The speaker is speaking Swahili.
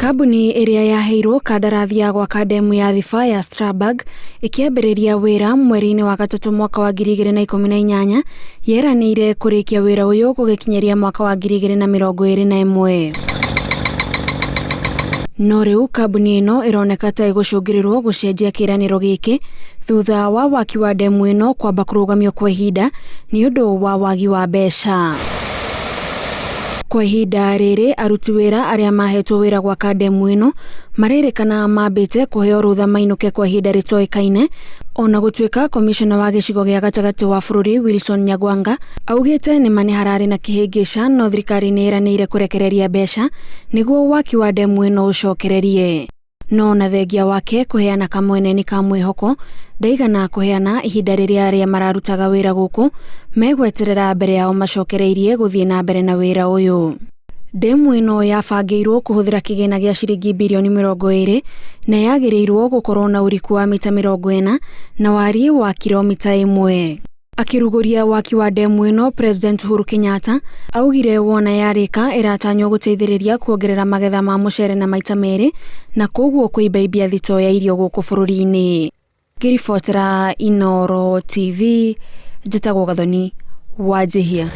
Kambuni iria yaheirwo kandarathi ya gwaka demu ya thiba ya Strabag ikiambĩrĩria wĩra mweri-inĩ wa gatatũ mwaka wa 2018 yeranĩire kũrĩkia wĩra ũyũ gũgĩkinyeria mwaka wa 2021. No rĩu kambuni ĩno ĩroneka ta ĩgũcũngĩrĩrwo gũcenjia kĩranĩro gĩkĩ thutha wa waki wa demu ĩno kwamba kũrũgamio kwa ihinda nĩ ũndũ wa wagi wa mbeca. Kwa ihinda rĩrĩ aruti wĩra arĩa mahetwo wĩra gwaka demu ĩno marerĩkana mambĩte kũheo rũtha mainũke kwa ihinda rĩtoĩkaine, ona gũtuĩka komishona wa gĩcigo gĩa gatagatĩ wa bũrũri Wilson Nyagwanga augĩte nĩma nĩ hararĩ na kĩhĩngĩca no thirikari nĩ ĩranĩire kũrekereria mbeca nĩguo waki wa demu ĩno ũcokererie. No na thengia wake kũheana kamweneni ka mwĩhoko ndaigana kũheana ihinda rĩrĩa arĩa mararutaga wĩra gũkũ megweterera mbere yao macokereirie gũthiĩ na mbere na wĩra ũyũ. Demu ĩno yabangĩirwo kũhũthĩra kĩgĩna gĩa ciringi birioni 20 na yagĩrĩirwo gũkorwo na ũriku wa mita 40 na wariĩ wa kilomita 1. Akĩrugũria waki wa demu ĩno, President Uhuru Kenyatta augire wona yarĩka ĩratanywo gũteithĩrĩria kuongerera magetha ma mũcere na maita merĩ na koguo kũimbaimbia thitoo ya irio gũkũ bũrũri-inĩ. Ngĩribotera Inooro TV, njĩtagwo Gathoni Wanjihia.